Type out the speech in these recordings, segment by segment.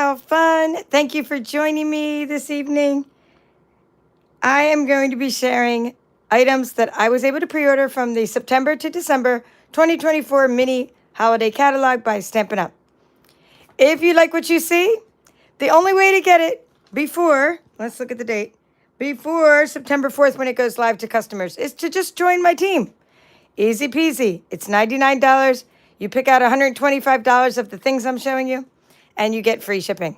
how fun. Thank you for joining me this evening. I am going to be sharing items that I was able to pre-order from the September to December 2024 mini holiday catalog by Stampin' Up. If you like what you see, the only way to get it before, let's look at the date, before September 4th when it goes live to customers is to just join my team. Easy peasy. It's $99. You pick out $125 of the things I'm showing you, and you get free shipping.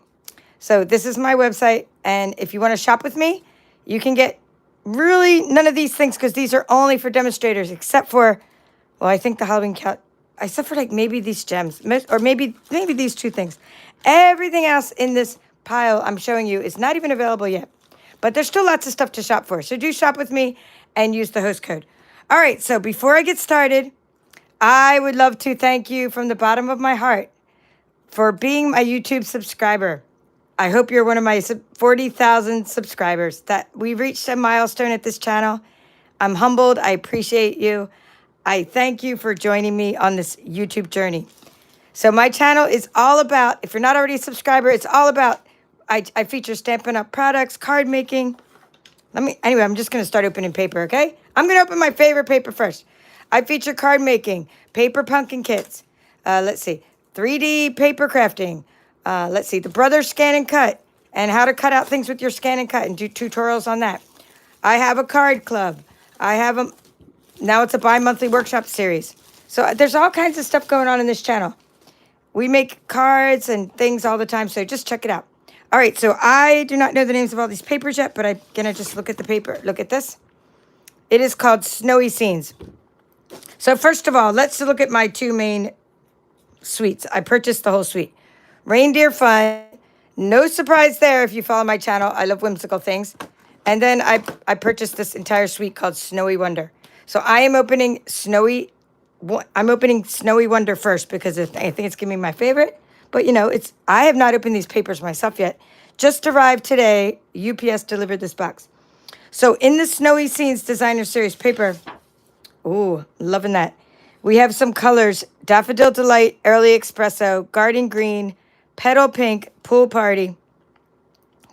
So this is my website, and if you want to shop with me, you can get really none of these things because these are only for demonstrators, except for, well, I think the Halloween except for like maybe these gems, or maybe these two things. Everything else in this pile I'm showing you is not even available yet, but there's still lots of stuff to shop for. So do shop with me and use the host code. All right, so before I get started, I would love to thank you from the bottom of my heart for being my YouTube subscriber. I hope you're one of my 40,000 subscribers. That we've reached a milestone at this channel. I'm humbled. I appreciate you. I thank you for joining me on this YouTube journey. So my channel is all about, if you're not already a subscriber, it's all about, I feature Stampin' Up! Products, card making. Anyway, I'm just going to start opening paper, okay? I'm going to open my favorite paper first. I feature card making, paper pumpkin kits. Let's see, 3D paper crafting. Let's see, the Brothers Scan and Cut, and how to cut out things with your scan and cut, and do tutorials on that. I have a card club. I have now it's a bi-monthly workshop series. So there's all kinds of stuff going on in this channel. We make cards and things all the time, so just check it out. All right, so I do not know the names of all these papers yet, but I'm going to just look at the paper. Look at this. It is called Snowy Scenes. So first of all, let's look at my two main suites. I purchased the whole suite. Reindeer Fun. No surprise there if you follow my channel. I love whimsical things. And then I purchased this entire suite called Snowy Wonder. So I am opening Snowy Wonder first because I think it's going to be my favorite. But, you know, I have not opened these papers myself yet. Just arrived today. UPS delivered this box. So in the Snowy Scenes Designer Series paper, ooh, loving that. We have some colors: Daffodil Delight, Early Espresso, Garden Green, Petal Pink, Pool Party.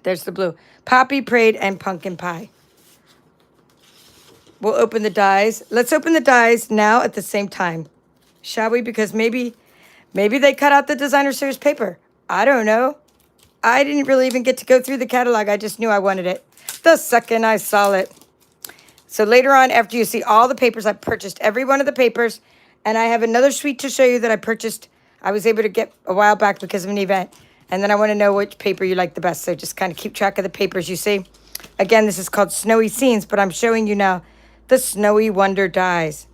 There's the blue. Poppy Parade, and Pumpkin Pie. We'll open the dies. Let's open the dies now at the same time, shall we? Because maybe they cut out the Designer Series paper. I don't know. I didn't really even get to go through the catalog. I just knew I wanted it the second I saw it. So later on, after you see all the papers, I purchased every one of the papers. And I have another suite to show you that I purchased. I was able to get a while back because of an event. And then I want to know which paper you like the best. So just kind of keep track of the papers you see. Again, this is called Snowy Scenes, but I'm showing you now the Snowy Wonder dies.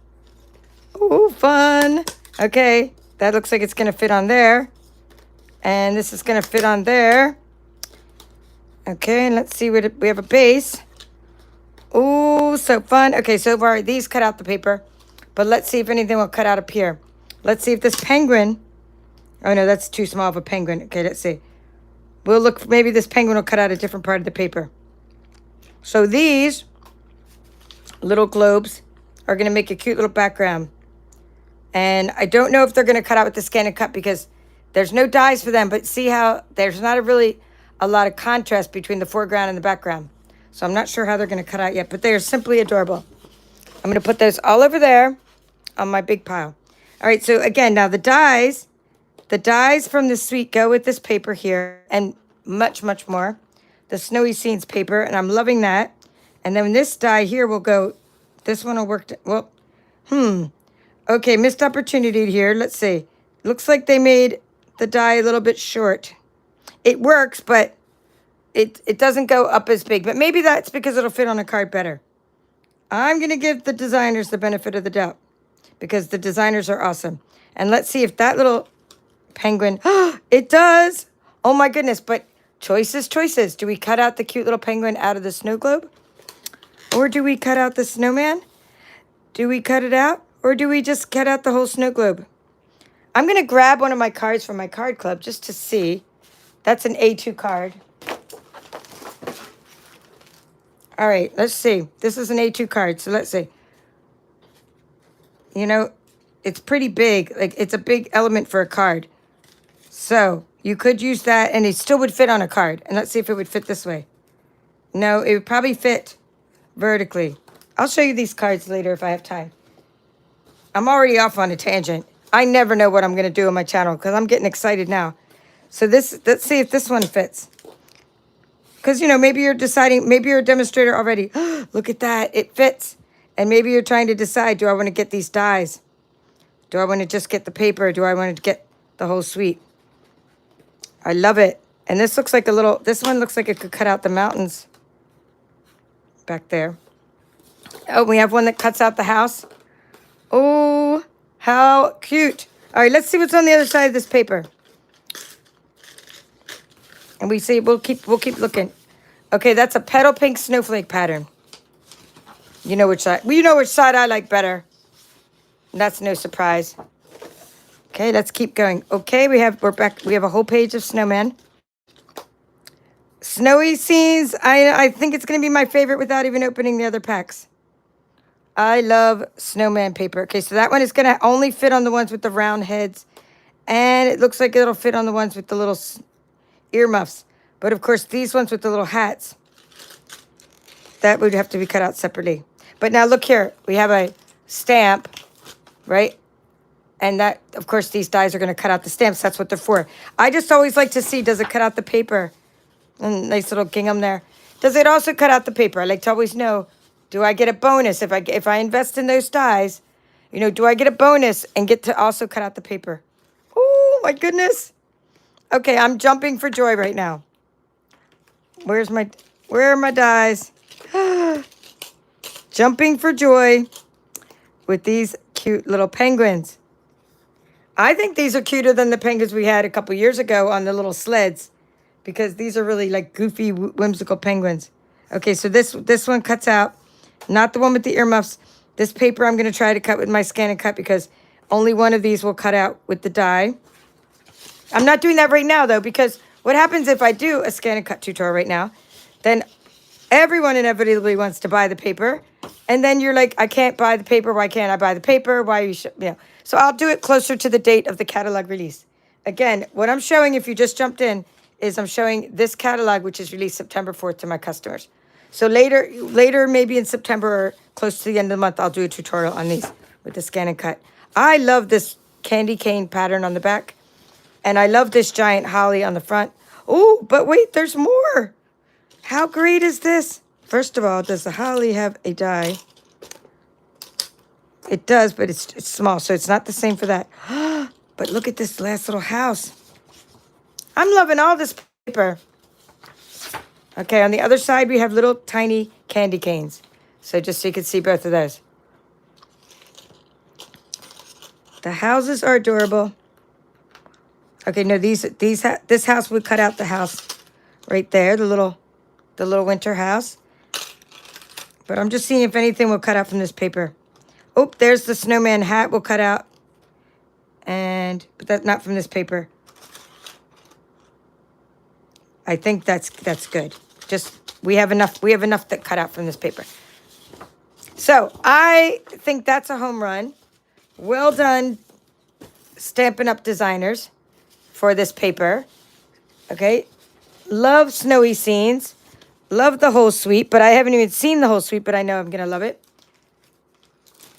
Ooh, fun. Okay, that looks like it's going to fit on there. And this is going to fit on there. Okay, and let's see what we have a base. Ooh, so fun. Okay, so far these cut out the paper. But let's see if anything will cut out up here. Let's see if this penguin. Oh, no, that's too small of a penguin. Okay, let's see. We'll look. Maybe this penguin will cut out a different part of the paper. So these little globes are going to make a cute little background. And I don't know if they're going to cut out with the scan and cut because there's no dies for them. But see how there's not a lot of contrast between the foreground and the background. So I'm not sure how they're going to cut out yet. But they are simply adorable. I'm going to put those all over there on my big pile. All right, so again, now the dies from the suite go with this paper here and much, much more. The Snowy Scenes paper, and I'm loving that. And then this die here will go, this one will work, okay, missed opportunity here. Let's see. Looks like they made the die a little bit short. It works, but it doesn't go up as big. But maybe that's because it'll fit on a card better. I'm going to give the designers the benefit of the doubt because the designers are awesome. And let's see if that little penguin, it does. Oh my goodness, but choices. Do we cut out the cute little penguin out of the snow globe? Or do we cut out the snowman? Do we cut it out? Or do we just cut out the whole snow globe? I'm going to grab one of my cards from my card club just to see. That's an A2 card. All right, let's see. This is an A2 card, so let's see. You know, it's pretty big. Like, it's a big element for a card. So you could use that, and it still would fit on a card. And let's see if it would fit this way. No, it would probably fit vertically. I'll show you these cards later if I have time. I'm already off on a tangent. I never know what I'm going to do on my channel because I'm getting excited now. So let's see if this one fits. Because, you know, maybe you're deciding, maybe you're a demonstrator already. Look at that. It fits. And maybe you're trying to decide, do I want to get these dies? Do I want to just get the paper? Do I want to get the whole suite? I love it. And this looks like this one looks like it could cut out the mountains back there. Oh, we have one that cuts out the house. Oh, how cute. All right, let's see what's on the other side of this paper. And we'll keep looking. Okay, that's a petal pink snowflake pattern. You know which side. Well, you know which side I like better. And that's no surprise. Okay, let's keep going. Okay, we're back. We have a whole page of snowmen. Snowy scenes. I think it's going to be my favorite without even opening the other packs. I love snowman paper. Okay, so that one is going to only fit on the ones with the round heads. And it looks like it'll fit on the ones with the little earmuffs. But, of course, these ones with the little hats, that would have to be cut out separately. But now look here. We have a stamp, right? And that, of course, these dies are going to cut out the stamps. That's what they're for. I just always like to see, does it cut out the paper? And nice little gingham there. Does it also cut out the paper? I like to always know, do I get a bonus if I invest in those dies? You know, do I get a bonus and get to also cut out the paper? Oh, my goodness. Okay, I'm jumping for joy right now. Where are my dies? Jumping for joy with these cute little penguins. I think these are cuter than the penguins we had a couple years ago on the little sleds, because these are really like goofy, whimsical penguins. Okay, so this one cuts out, not the one with the earmuffs. This paper I'm going to try to cut with my scan and cut because only one of these will cut out with the die. I'm not doing that right now, though, because what happens if I do a scan and cut tutorial right now, then everyone inevitably wants to buy the paper. And then you're like, I can't buy the paper. Why can't I buy the paper? Why you should, you know. So I'll do it closer to the date of the catalog release. Again, what I'm showing, if you just jumped in, is I'm showing this catalog, which is released September 4th to my customers. So later, maybe in September or close to the end of the month, I'll do a tutorial on these with the scan and cut. I love this candy cane pattern on the back. And I love this giant holly on the front. Oh, but wait, there's more. How great is this? First of all, does the holly have a die? It does, but it's small, so it's not the same for that. But look at this last little house. I'm loving all this paper. Okay, on the other side, we have little tiny candy canes. So just so you can see both of those. The houses are adorable. Okay, no, this house would cut out the house right there, the little winter house. But I'm just seeing if anything will cut out from this paper. Oh, there's the snowman hat will cut out. But that's not from this paper. I think that's good. Just we have enough that cut out from this paper. So I think that's a home run. Well done, Stampin' Up! Designers for this paper. Okay. Love snowy scenes. Love the whole suite, but I haven't even seen the whole suite, but I know I'm going to love it.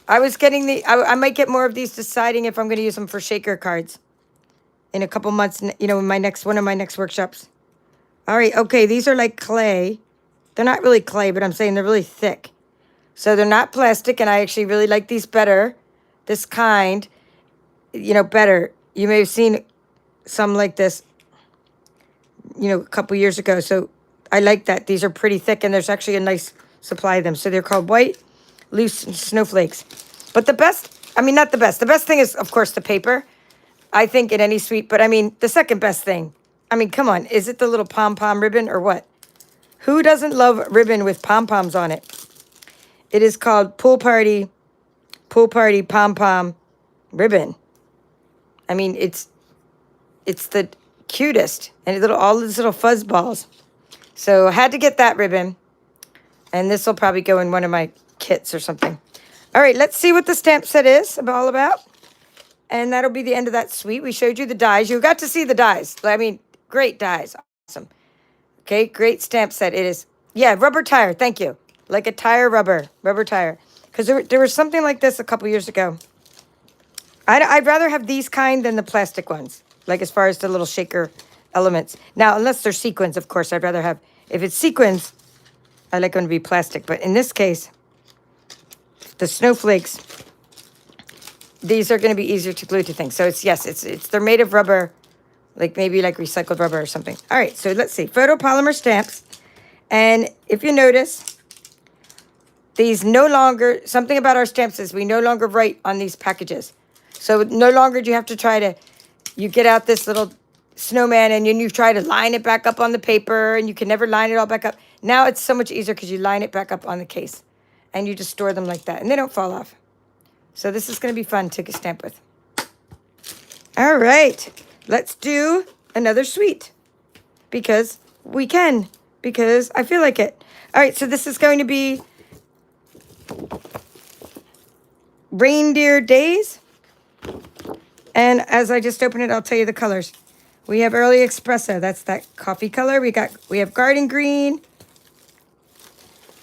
I was getting I might get more of these, deciding if I'm going to use them for shaker cards in a couple months, you know, in one of my next workshops. All right. Okay. These are like clay. They're not really clay, but I'm saying they're really thick. So they're not plastic, and I actually really like these better. This kind, you know, better. You may have seen some like this, you know, a couple years ago. So I like that. These are pretty thick, and there's actually a nice supply of them. So they're called white loose snowflakes. But the best, I mean, not the best. The best thing is, of course, the paper, I think, in any suite. But, I mean, the second best thing, I mean, come on. Is it the little pom-pom ribbon or what? Who doesn't love ribbon with pom-poms on it? It is called Pool Party Pom-Pom Ribbon. I mean, it's the cutest. And all these little fuzz balls. So I had to get that ribbon. And this will probably go in one of my kits or something. All right, let's see what the stamp set is all about. And that'll be the end of that suite. We showed you the dies. You got to see the dies. I mean, great dies. Awesome. Okay, great stamp set. It is. Yeah, rubber tire. Thank you. Like a tire rubber tire. Because there was something like this a couple years ago. I'd rather have these kind than the plastic ones. Like as far as the little shaker elements. Now, unless they're sequins, of course, I'd rather have. If it's sequins, I like them to be plastic. But in this case, the snowflakes, these are going to be easier to glue to things. So they're made of rubber, like maybe like recycled rubber or something. All right, so let's see. Photopolymer stamps. And if you notice, these no longer, something about our stamps is we no longer write on these packages. So no longer do you have to you get out this little snowman and then you try to line it back up on the paper and you can never line it all back up. Now it's so much easier because you line it back up on the case and you just store them like that and they don't fall off. So this is going to be fun to stamp with. All right, let's do another suite because we can, because I feel like it. All right, so this is going to be Reindeer Days. And as I just open it, I'll tell you the colors. We have Early Espresso. That's that coffee color. We have Garden Green.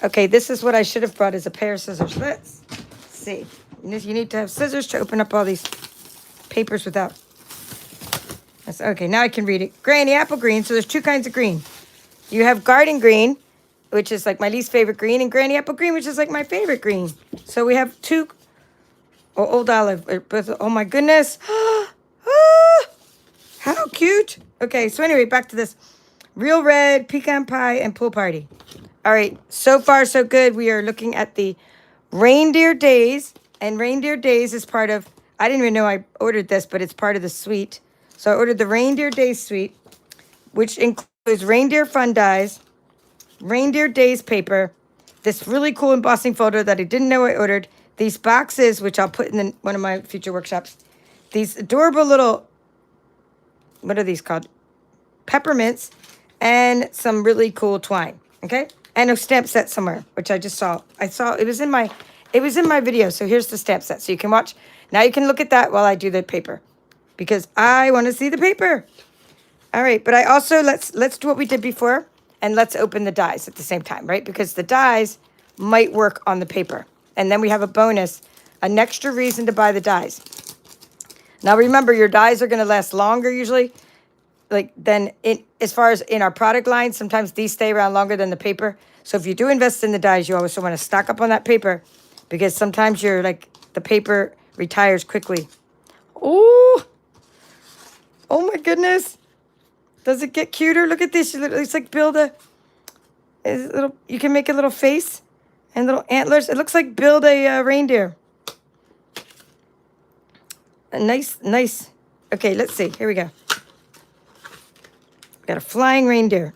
Okay, this is what I should have brought as a pair of scissors. Let's see. You need to have scissors to open up all these papers without. Okay, now I can read it. Granny Apple Green. So there's two kinds of green. You have Garden Green, which is like my least favorite green, and Granny Apple Green, which is like my favorite green. So we have two. Oh, Old Olive. Oh my goodness. How cute. Okay, so anyway, back to this. Real Red, Pecan Pie, and Pool Party. All right, so far so good. We are looking at the Reindeer Days. And Reindeer Days is part of, I didn't even know I ordered this, but it's part of the suite. So I ordered the Reindeer Days suite, which includes Reindeer Fun Dies, Reindeer Days paper, this really cool embossing folder that I didn't know I ordered, these boxes, which I'll put in one of my future workshops, these adorable little, what are these called? Peppermints, and some really cool twine, okay? And a stamp set somewhere, which I just saw. It was in my video, so here's the stamp set. So you can watch. Now you can look at that while I do the paper, because I want to see the paper. All right, but I also, let's do what we did before, and let's open the dies at the same time, right? Because the dies might work on the paper. And then we have a bonus, an extra reason to buy the dies. Now remember, your dies are going to last longer usually. As far as in our product line, sometimes these stay around longer than the paper. So if you do invest in the dies, you also want to stock up on that paper because sometimes the paper retires quickly. Oh my goodness. Does it get cuter? Look at this. It's like you can make a little face and little antlers. It looks like build a reindeer. A nice. Okay, let's see. Here we go. Got a flying reindeer.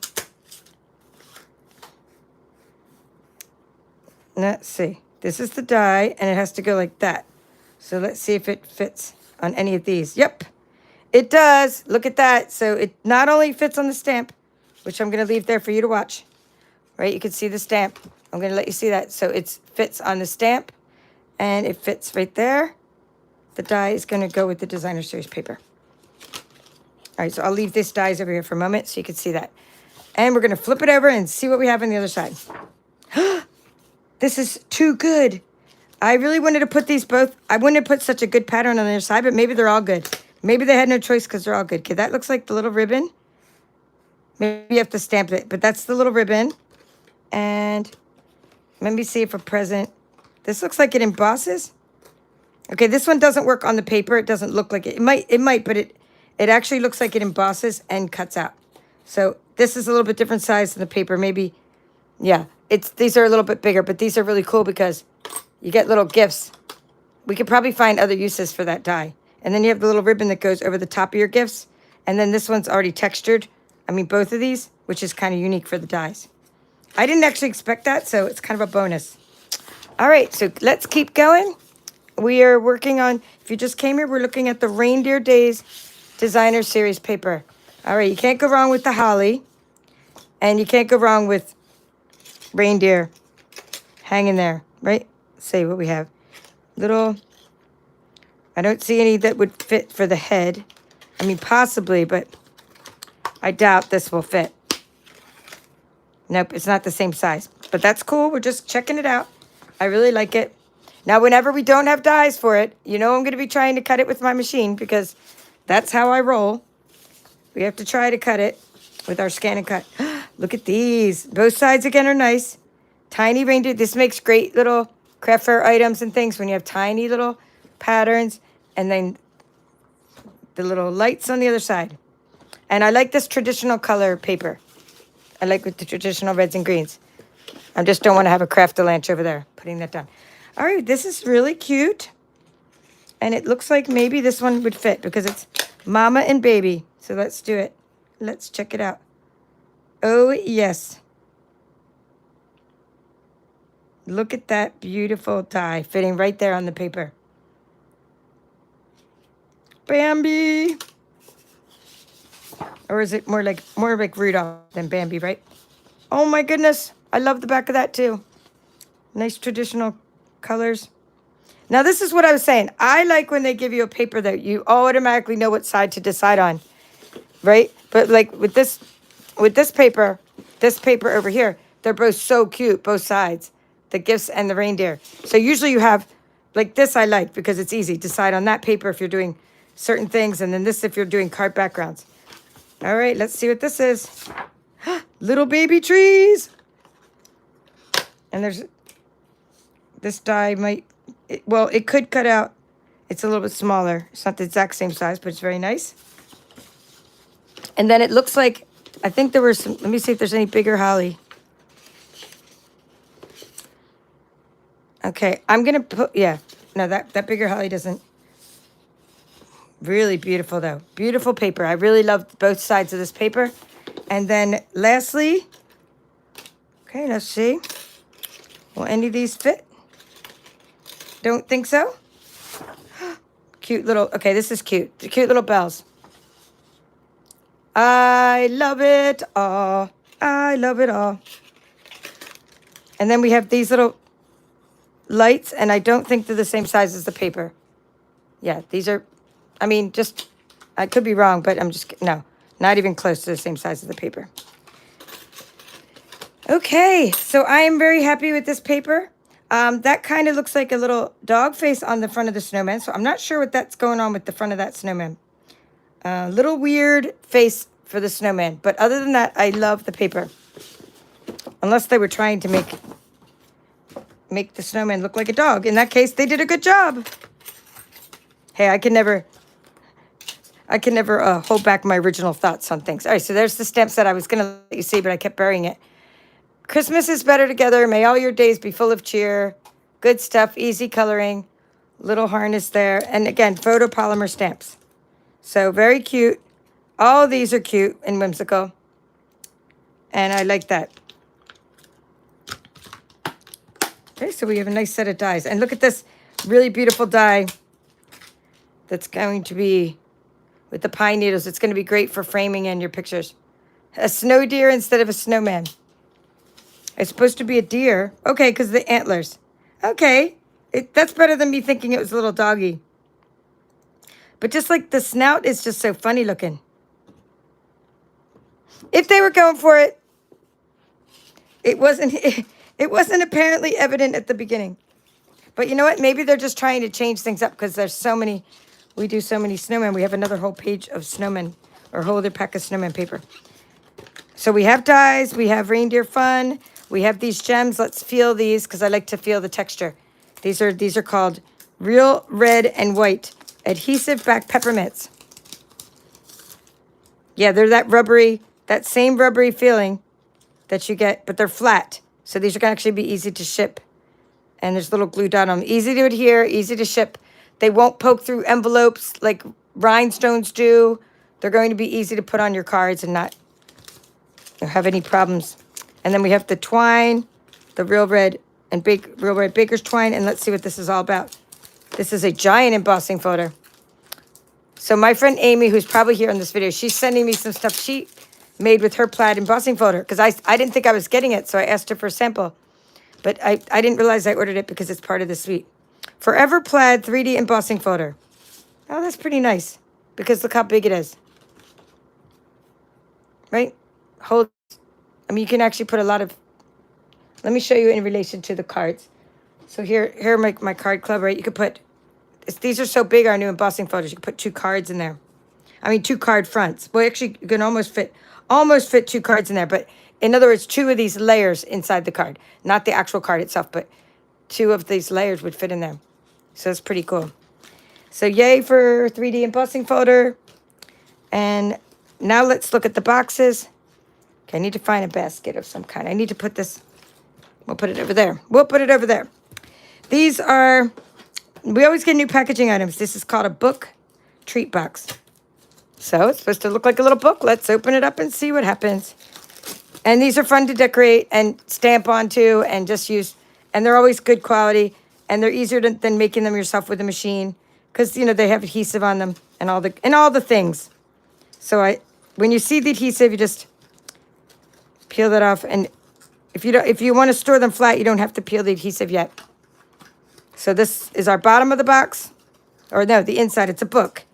Let's see. This is the die, and it has to go like that. So let's see if it fits on any of these. Yep, it does. Look at that. So it not only fits on the stamp, which I'm going to leave there for you to watch. Right? You can see the stamp. I'm going to let you see that. So it fits on the stamp, and it fits right there. The die is going to go with the Designer Series paper. All right, so I'll leave this dies over here for a moment so you can see that. And we're going to flip it over and see what we have on the other side. This is too good. I really wanted to put these both. I wouldn't have put such a good pattern on the other side, but maybe they're all good. Maybe they had no choice because they're all good. Okay, that looks like the little ribbon. Maybe you have to stamp it, but that's the little ribbon. And let me see if a present. This looks like it embosses. Okay, this one doesn't work on the paper. It doesn't look like it. It might, but it actually looks like it embosses and cuts out. So this is a little bit different size than the paper. Maybe, yeah, these are a little bit bigger, but these are really cool because you get little gifts. We could probably find other uses for that die. And then you have the little ribbon that goes over the top of your gifts. And then this one's already textured. I mean, both of these, which is kind of unique for the dies. I didn't actually expect that, so it's kind of a bonus. All right, so let's keep going. We are working on, if you just came here, we're looking at the Reindeer Days Designer Series paper. All right, you can't go wrong with the holly. And you can't go wrong with reindeer hanging there, right? Let's see what we have. Little I don't see any that would fit for the head. I mean, possibly, but I doubt this will fit. Nope, it's not the same size. But that's cool. We're just checking it out. I really like it. Now, whenever we don't have dies for it, you know I'm going to be trying to cut it with my machine because that's how I roll. We have to try to cut it with our scan and cut. Look at these. Both sides, again, are nice. Tiny reindeer. This makes great little craft fair items and things when you have tiny little patterns and then the little lights on the other side. And I like this traditional color paper. I like with the traditional reds and greens. I just don't want to have a Crafty over there. Putting that down. All right, this is really cute. And it looks like maybe this one would fit because it's mama and baby. So let's do it. Let's check it out. Oh, yes. Look at that beautiful die fitting right there on the paper. Bambi. Or is it more like Rudolph than Bambi, right? Oh my goodness. I love the back of that too. Nice traditional colors. Now this is what I was saying. I like when they give you a paper that you automatically know what side to decide on, right? But like with this paper over here, they're both so cute, both sides, the gifts and the reindeer. So usually you have, like this I like because it's easy. Decide on that paper if you're doing certain things, and then this if you're doing card backgrounds. All right, let's see what this is. Little baby trees. And there's, this die might, it could cut out. It's a little bit smaller. It's not the exact same size, but it's very nice. And then it looks like, I think there were some, let me see if there's any bigger holly. Okay, I'm going to put, yeah. No, that bigger holly doesn't. Really beautiful, though. Beautiful paper. I really love both sides of this paper. And then lastly, okay, let's see. Will any of these fit? Don't think so? Cute little, okay, this is cute. The cute little bells. I love it all. I love it all. And then we have these little lights, and I don't think they're the same size as the paper. Yeah, these are, I mean, just, I could be wrong, but I'm just, no, not even close to the same size as the paper. Okay, so I am very happy with this paper. That kind of looks like a little dog face on the front of the snowman, so I'm not sure what that's going on with the front of that snowman. Little weird face for the snowman, but other than that, I love the paper. Unless they were trying to make the snowman look like a dog. In that case, they did a good job. Hey, I can never hold back my original thoughts on things. All right, so there's the stamp set I was going to let you see, but I kept burying it. Christmas is better together. May all your days be full of cheer. Good stuff, easy coloring. Little harness there. And again, photopolymer stamps. So very cute. All of these are cute and whimsical. And I like that. Okay, so we have a nice set of dies. And look at this really beautiful die that's going to be with the pine needles. It's going to be great for framing in your pictures. A snow deer instead of a snowman. It's supposed to be a deer. Okay, because the antlers. Okay, that's better than me thinking it was a little doggy. But just like the snout is just so funny looking. If they were going for it, it wasn't apparently evident at the beginning. But you know what? Maybe they're just trying to change things up because there's so many, we do so many snowmen. We have another whole page of snowmen, or a whole other pack of snowman paper. So we have dies, we have reindeer fun, we have these gems. Let's feel these because I like to feel the texture. These are called Real Red and White Adhesive Back Peppermints. Yeah, they're that same rubbery feeling that you get, but they're flat. So these are going to actually be easy to ship. And there's a little glue dot on them. Easy to adhere, easy to ship. They won't poke through envelopes like rhinestones do. They're going to be easy to put on your cards and not have any problems. And then we have the twine, the real red baker's twine. And let's see what this is all about. This is a giant embossing folder. So my friend Amy, who's probably here in this video, she's sending me some stuff she made with her plaid embossing folder because I didn't think I was getting it, so I asked her for a sample. But I didn't realize I ordered it because it's part of the suite. Forever Plaid 3D embossing folder. Oh, that's pretty nice because look how big it is, right? Hold. I mean, you can actually put a lot of. Let me show you in relation to the cards. So here are my card club, right? You could put. These are so big, our new embossing folders. You can put 2 cards in there. I mean, 2 card fronts. Well, actually, you can almost fit 2 cards in there. But in other words, 2 of these layers inside the card, not the actual card itself, but 2 of these layers would fit in there. So it's pretty cool. So yay for 3D embossing folder. And now let's look at the boxes. Okay, I need to find a basket of some kind. I need to put this. We'll put it over there. We'll put it over there. These are. We always get new packaging items. This is called a book treat box. So it's supposed to look like a little book. Let's open it up and see what happens. And these are fun to decorate and stamp onto and just use. And they're always good quality. And they're easier than making them yourself with a machine. Because, you know, they have adhesive on them and all the things. So when you see the adhesive, you just peel that off. And if you want to store them flat, you don't have to peel the adhesive yet. So this is our bottom of the box. Or no, the inside. It's a book.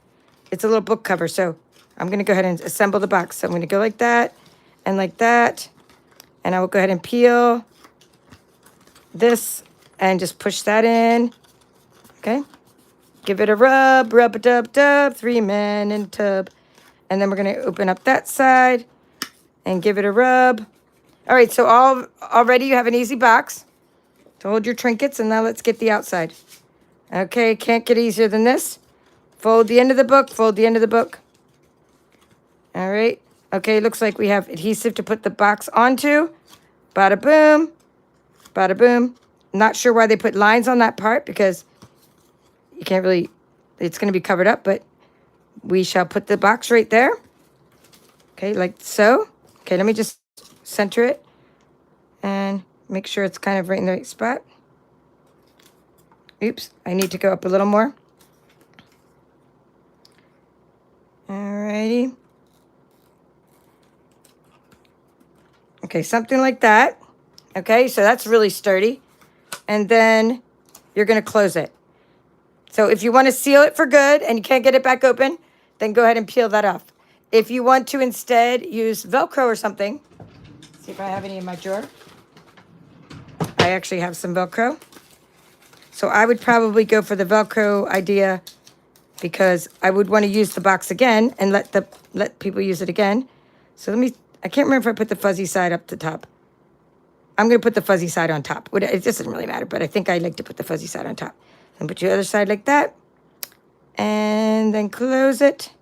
It's a little book cover. So I'm going to go ahead and assemble the box. So I'm going to go like that and like that. And I will go ahead and peel this and just push that in. Okay. Give it a rub, rub-a-dub-dub, 3 men in a tub. And then we're going to open up that side and give it a rub. All right, so already you have an easy box to hold your trinkets. And now let's get the outside. Okay, can't get easier than this. Fold the end of the book, fold the end of the book. All right. Okay, looks like we have adhesive to put the box onto. Bada boom, bada boom. Not sure why they put lines on that part because you can't really, it's going to be covered up, but we shall put the box right there. Okay, like so. Okay, let me just center it and make sure it's kind of right in the right spot. Oops, I need to go up a little more. Alrighty. Okay, something like that. Okay, so that's really sturdy. And then you're going to close it. So if you want to seal it for good and you can't get it back open, then go ahead and peel that off. If you want to instead use Velcro or something, see if I have any in my drawer. I actually have some Velcro. So I would probably go for the Velcro idea because I would want to use the box again and let people use it again. So I can't remember if I put the fuzzy side up the top. I'm going to put the fuzzy side on top. It doesn't really matter, but I think I like to put the fuzzy side on top. Then put your other side like that. And then close it.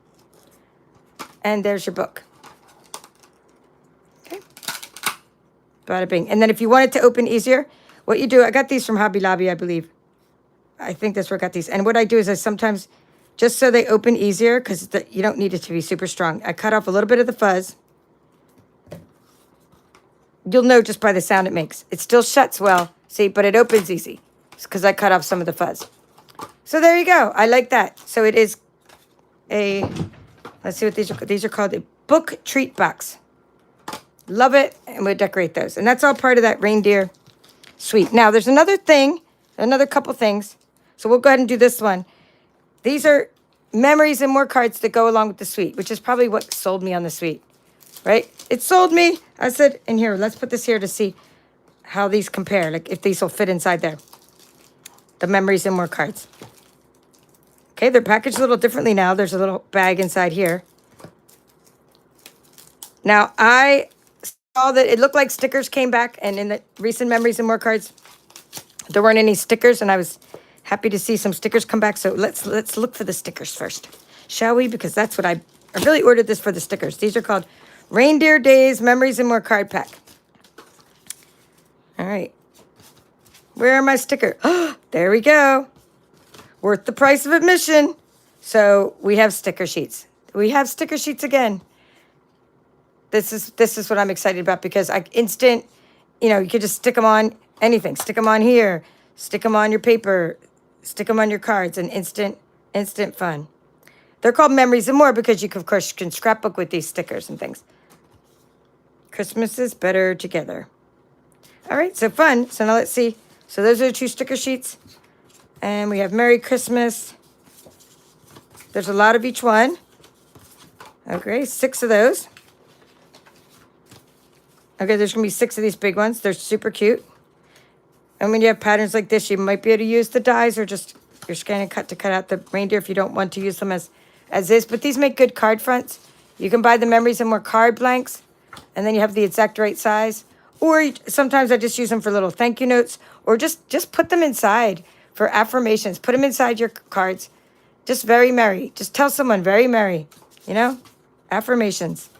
And there's your book. Okay. Bada bing. And then if you want it to open easier, what you do, I got these from Hobby Lobby, I believe. I think that's where I got these. And what I do is I sometimes, just so they open easier, because you don't need it to be super strong, I cut off a little bit of the fuzz. You'll know just by the sound it makes. It still shuts well, see, but it opens easy. It's because I cut off some of the fuzz. So there you go. I like that. So it is a, let's see what these are. These are called a book treat box. Love it. And we'll decorate those. And that's all part of that reindeer suite. Now, there's another thing, another couple things. So we'll go ahead and do this one. These are memories and more cards that go along with the suite, which is probably what sold me on the suite, right? It sold me. I said, and here, let's put this here to see how these compare, like if these will fit inside there. The memories and more cards. Okay, they're packaged a little differently now. There's a little bag inside here. Now, I saw that it looked like stickers came back, and in the recent memories and more cards, there weren't any stickers, and I was happy to see some stickers come back. So let's look for the stickers first, shall we? Because that's what I really ordered this for the stickers. These are called Reindeer Days Memories and More Card Pack. All right. Where are my stickers? Oh, there we go. Worth the price of admission. So we have sticker sheets. We have sticker sheets again. This is what I'm excited about because instant, you could just stick them on anything. Stick them on here. Stick them on your paper. Stick them on your cards. And instant fun. They're called Memories and More because of course, you can scrapbook with these stickers and things. Christmas is better together. All right, so fun. So now let's see. So those are the 2 sticker sheets. And we have Merry Christmas. There's a lot of each one. Okay, 6 of those. Okay, there's going to be 6 of these big ones. They're super cute. And when you have patterns like this, you might be able to use the dies or just your scan and cut to cut out the reindeer if you don't want to use them as is. But these make good card fronts. You can buy the memories and more card blanks, and then you have the exact right size. Or sometimes I just use them for little thank you notes, or just put them inside for affirmations. Put them inside your cards. Just very merry. Just tell someone very merry, you know? Affirmations.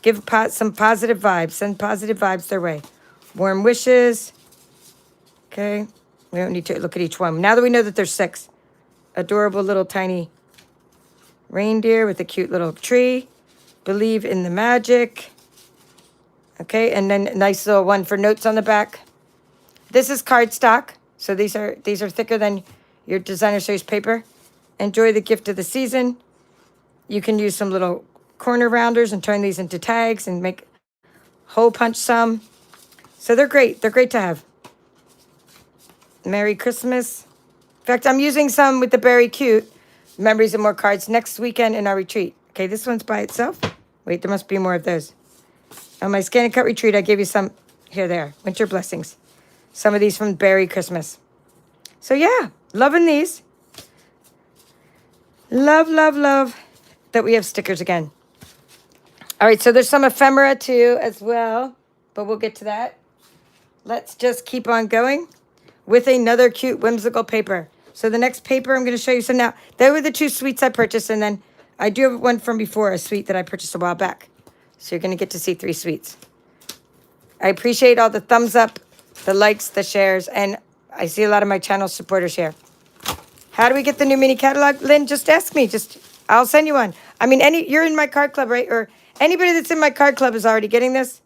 Give some positive vibes. Send positive vibes their way. Warm wishes. Okay. We don't need to look at each one. Now that we know that there's 6. Adorable little tiny reindeer with a cute little tree. Believe in the magic. Okay, and then a nice little one for notes on the back. This is cardstock, so these are thicker than your designer series paper. Enjoy the gift of the season. You can use some little corner rounders and turn these into tags and make hole punch some. So they're great. They're great to have. Merry Christmas. In fact, I'm using some with the Berry Cute Memories and More cards next weekend in our retreat. Okay, this one's by itself. Wait, there must be more of those. On my Scan and Cut retreat, I gave you some. Here they are. Winter Blessings. Some of these from Berry Christmas. So yeah, loving these. Love, love, love that we have stickers again. All right, so there's some ephemera too as well, but we'll get to that. Let's just keep on going with another cute whimsical paper. So the next paper I'm going to show you. So now, they were the 2 suites I purchased, and then I do have one from before, a suite that I purchased a while back. So you're going to get to see 3 suites. I appreciate all the thumbs up, the likes, the shares, and I see a lot of my channel supporters here. How do we get the new mini catalog? Lynn, just ask me. I'll send you one. I mean, you're in my card club, right? Or anybody that's in my card club is already getting this,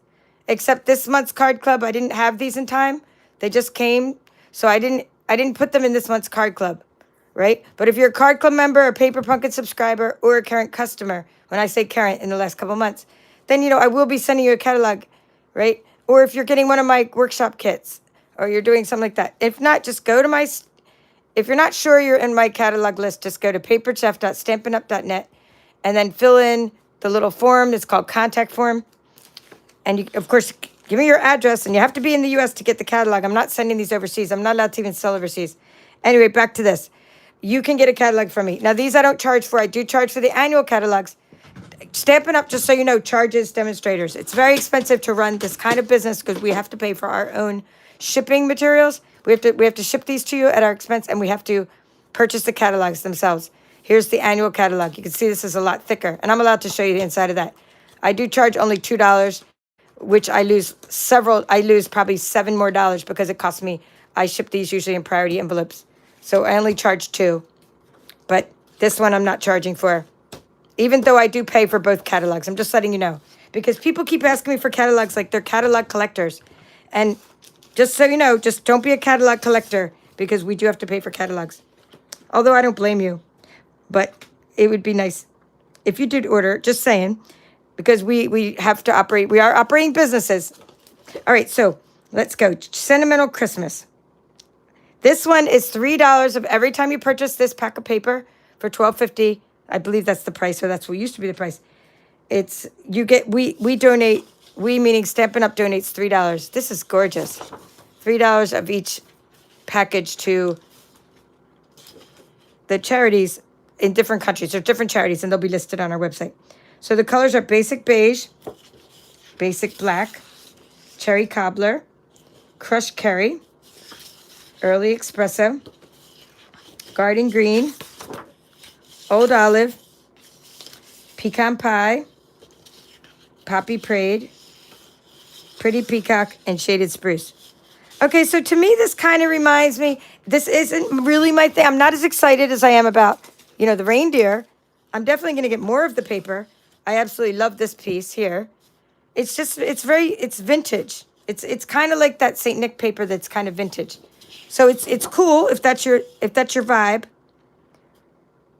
except this month's card club. I didn't have these in time. They just came, so I didn't put them in this month's card club, right? But if you're a card club member, a Paper Pumpkin subscriber, or a current customer, when I say current in the last couple months, then, I will be sending you a catalog, right? Or if you're getting one of my workshop kits, or you're doing something like that. If not, just go to if you're not sure you're in my catalog list, just go to paperchef.stampinup.net and then fill in the little form. It's called contact form. And you, of course, give me your address, and you have to be in the U.S. to get the catalog. I'm not sending these overseas. I'm not allowed to even sell overseas. Anyway, back to this. You can get a catalog from me. Now, these I don't charge for. I do charge for the annual catalogs. Stampin' Up, just so you know, charges demonstrators. It's very expensive to run this kind of business because we have to pay for our own shipping materials. We have to ship these to you at our expense, and we have to purchase the catalogs themselves. Here's the annual catalog. You can see this is a lot thicker, and I'm allowed to show you the inside of that. I do charge only $2, which I lose probably $7 more because it costs me. I ship these usually in priority envelopes. So I only charge $2. But this one I'm not charging for, even though I do pay for both catalogs. I'm just letting you know. Because people keep asking me for catalogs like they're catalog collectors. And just so you know, just don't be a catalog collector, because we do have to pay for catalogs. Although I don't blame you. But it would be nice if you did order, just saying, because we have to operate. We are operating businesses. All right, so let's go. Sentimental Christmas. This one is $3 of every time you purchase this pack of paper for $12.50. I believe that's the price, or that's what used to be the price. It's, you get, we donate, we meaning Stampin' Up donates $3. This is gorgeous. $3 of each package to the charities in different countries. There's different charities, and they'll be listed on our website. So the colors are basic beige, basic black, cherry cobbler, crushed curry, early espresso, garden green, old olive, pecan pie, poppy parade, pretty peacock, and shaded spruce. Okay, so to me, this kind of reminds me, this isn't really my thing. I'm not as excited as I am about, the reindeer. I'm definitely going to get more of the paper. I absolutely love this piece here. It's just, it's vintage. It's kind of like that St. Nick paper that's kind of vintage. So it's cool if that's your vibe.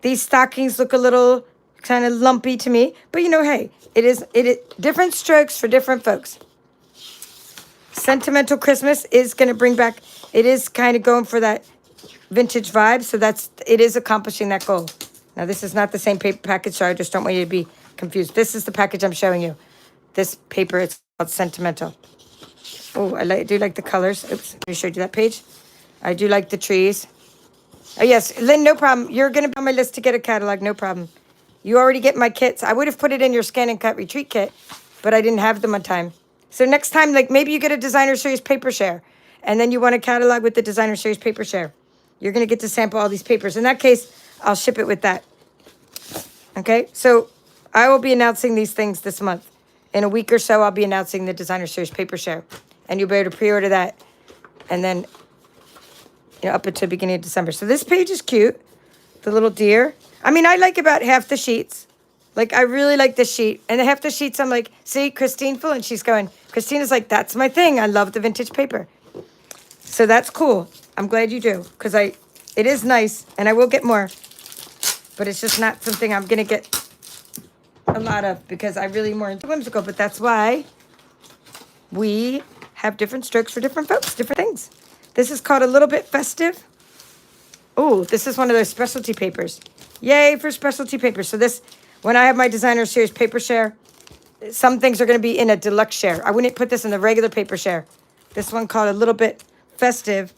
These stockings look a little kind of lumpy to me, but hey, it is different strokes for different folks. Sentimental Christmas is going to bring back, it is kind of going for that vintage vibe, so it is accomplishing that goal. Now, this is not the same paper package, so I just don't want you to be confused. This is the package I'm showing you. This paper, it's called Sentimental. Oh, I do like the colors. Oops, I showed you that page. I do like the trees. Oh, yes, Lynn, no problem. You're going to be on my list to get a catalog, no problem. You already get my kits. I would have put it in your Scan and Cut Retreat kit, but I didn't have them on time. So next time, like maybe you get a Designer Series paper share, and then you want a catalog with the Designer Series paper share. You're going to get to sample all these papers. In that case, I'll ship it with that. Okay, so I will be announcing these things this month. In a week or so, I'll be announcing the Designer Series paper share, and you'll be able to pre-order that, and then up until the beginning of December. So this page is cute, the little deer. I mean, I like about half the sheets. Like, I really like this sheet. And half the sheets, I'm like, see, Christine full, and she's going, Christina's like, that's my thing. I love the vintage paper. So that's cool. I'm glad you do, because it is nice, and I will get more. But it's just not something I'm going to get a lot of, because I really more into whimsical. But that's why we have different strokes for different folks, different things. This is called A Little Bit Festive. Oh, this is one of those specialty papers. Yay for specialty papers. So this, when I have my Designer Series paper share, some things are going to be in a deluxe share. I wouldn't put this in the regular paper share. This one called A Little Bit Festive.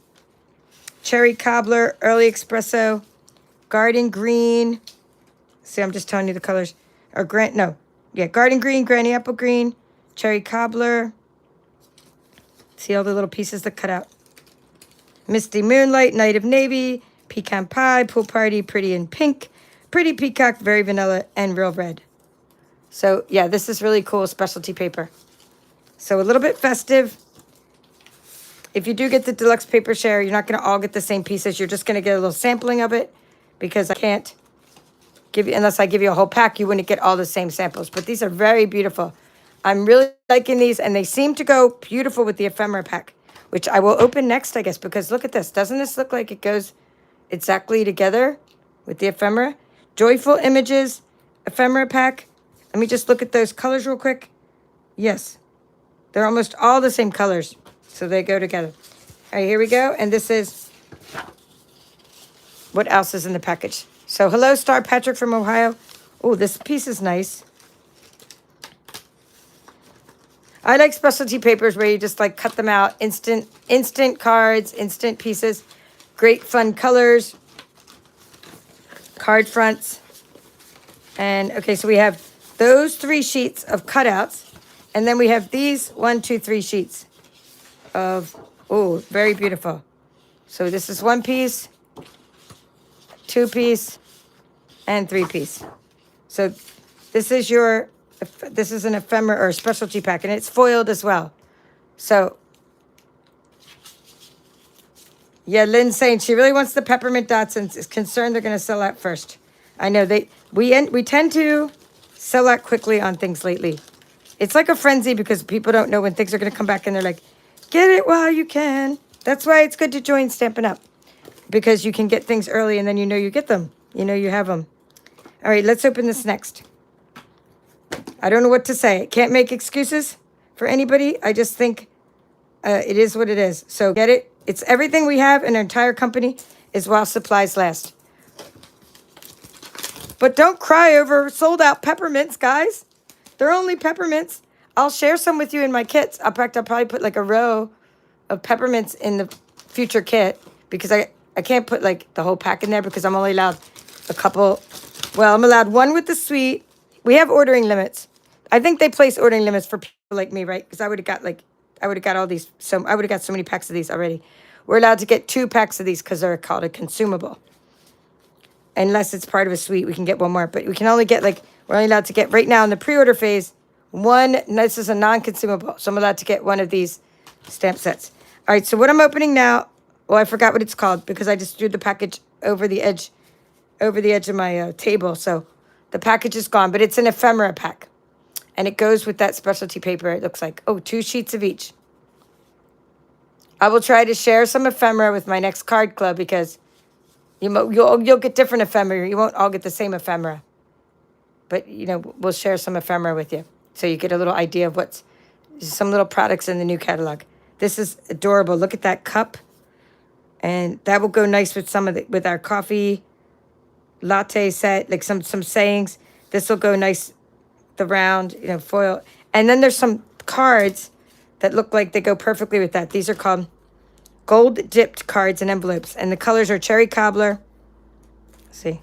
Cherry Cobbler, Early Espresso, Garden Green. See, I'm just telling you the colors. Or Garden Green, Granny Apple Green, Cherry Cobbler. See all the little pieces that cut out. Misty Moonlight, Night of Navy, Pecan Pie, Pool Party, Pretty in Pink, Pretty Peacock, Very Vanilla, and Real Red. So, yeah, this is really cool specialty paper. So, a little bit festive. If you do get the deluxe paper share, you're not going to all get the same pieces. You're just going to get a little sampling of it, because I can't give you, unless I give you a whole pack, you wouldn't get all the same samples. But these are very beautiful. I'm really liking these, and they seem to go beautiful with the ephemera pack, which I will open next, I guess, because look at this. Doesn't this look like it goes exactly together with the ephemera? Joyful Images, ephemera pack. Let me just look at those colors real quick. Yes, they're almost all the same colors, so they go together. All right, here we go, and this is what else is in the package. So, hello, Star Patrick from Ohio. Oh, this piece is nice. I like specialty papers where you just like cut them out, instant cards, instant pieces, great fun colors, card fronts. And okay, so we have those 3 sheets of cutouts, and then we have these 1, 2, 3 sheets of, oh, very beautiful. So this is 1 piece, 2 piece, and 3 piece. So this is an ephemera or specialty pack, and it's foiled as well. So, yeah, Lynn's saying she really wants the peppermint dots and is concerned they're going to sell out first. I know we tend to sell out quickly on things lately. It's like a frenzy because people don't know when things are going to come back, and they're like, get it while you can. That's why it's good to join Stampin' Up, because you can get things early, and then you know you get them. You know you have them. All right, let's open this next. I don't know what to say. Can't make excuses for anybody. I just think it is what it is. So get it. It's everything we have in our entire company is while supplies last. But don't cry over sold out peppermints, guys. They're only peppermints. I'll share some with you in my kits. I'll probably put like a row of peppermints in the future kit, because I can't put like the whole pack in there because I'm only allowed a couple. Well, I'm allowed 1 with the sweet. We have ordering limits. I think they place ordering limits for people like me, right? Because I would have got all these. So I would have got so many packs of these already. We're allowed to get 2 packs of these because they're called a consumable. Unless it's part of a suite, we can get 1 more. But we can only get we're only allowed to get right now in the pre-order phase 1. This is a non-consumable, so I'm allowed to get 1 of these stamp sets. All right. So what I'm opening now. Well, I forgot what it's called because I just threw the package over the edge of my table. So the package is gone, but it's an ephemera pack. And it goes with that specialty paper. It looks like, 2 sheets of each. I will try to share some ephemera with my next card club, because you'll get different ephemera. You won't all get the same ephemera. But, we'll share some ephemera with you, so you get a little idea of what's some little products in the new catalog. This is adorable. Look at that cup. And that will go nice with with our coffee. latte set, like some sayings. This will go nice, the round, foil. And then there's some cards that look like they go perfectly with that. These are called gold dipped cards and envelopes. And the colors are cherry cobbler. Let's see,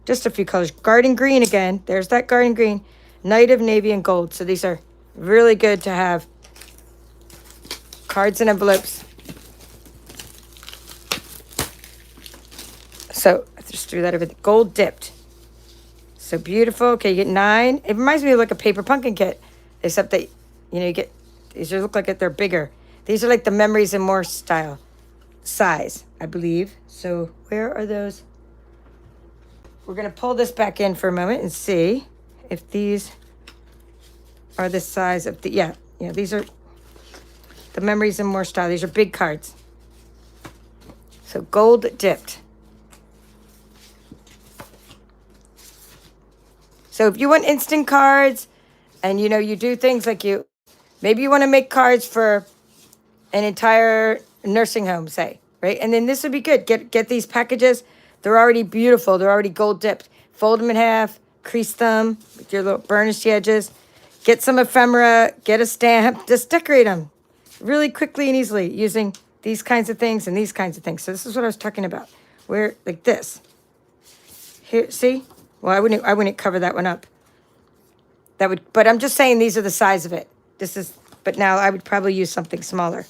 just a few colors. Garden green again. There's that garden green. Night of navy and gold. So these are really good to have. Cards and envelopes. So I just threw that over the gold dipped. So beautiful. Okay, you get 9. It reminds me of like a paper pumpkin kit, except that, you get, these look like they're bigger. These are like the memories and more style size, I believe. So where are those? We're going to pull this back in for a moment and see if these are the size of the, yeah, these are the memories and more style. These are big cards. So gold dipped. So if you want instant cards and, you do things like maybe you want to make cards for an entire nursing home, say, right? And then this would be good. Get these packages. They're already beautiful. They're already gold dipped. Fold them in half, crease them with your little burnished edges. Get some ephemera, get a stamp, just decorate them really quickly and easily using these kinds of things and these kinds of things. So this is what I was talking about. Where, like this. Here, see? Well, I wouldn't cover that one up. But I'm just saying these are the size of it. But now I would probably use something smaller.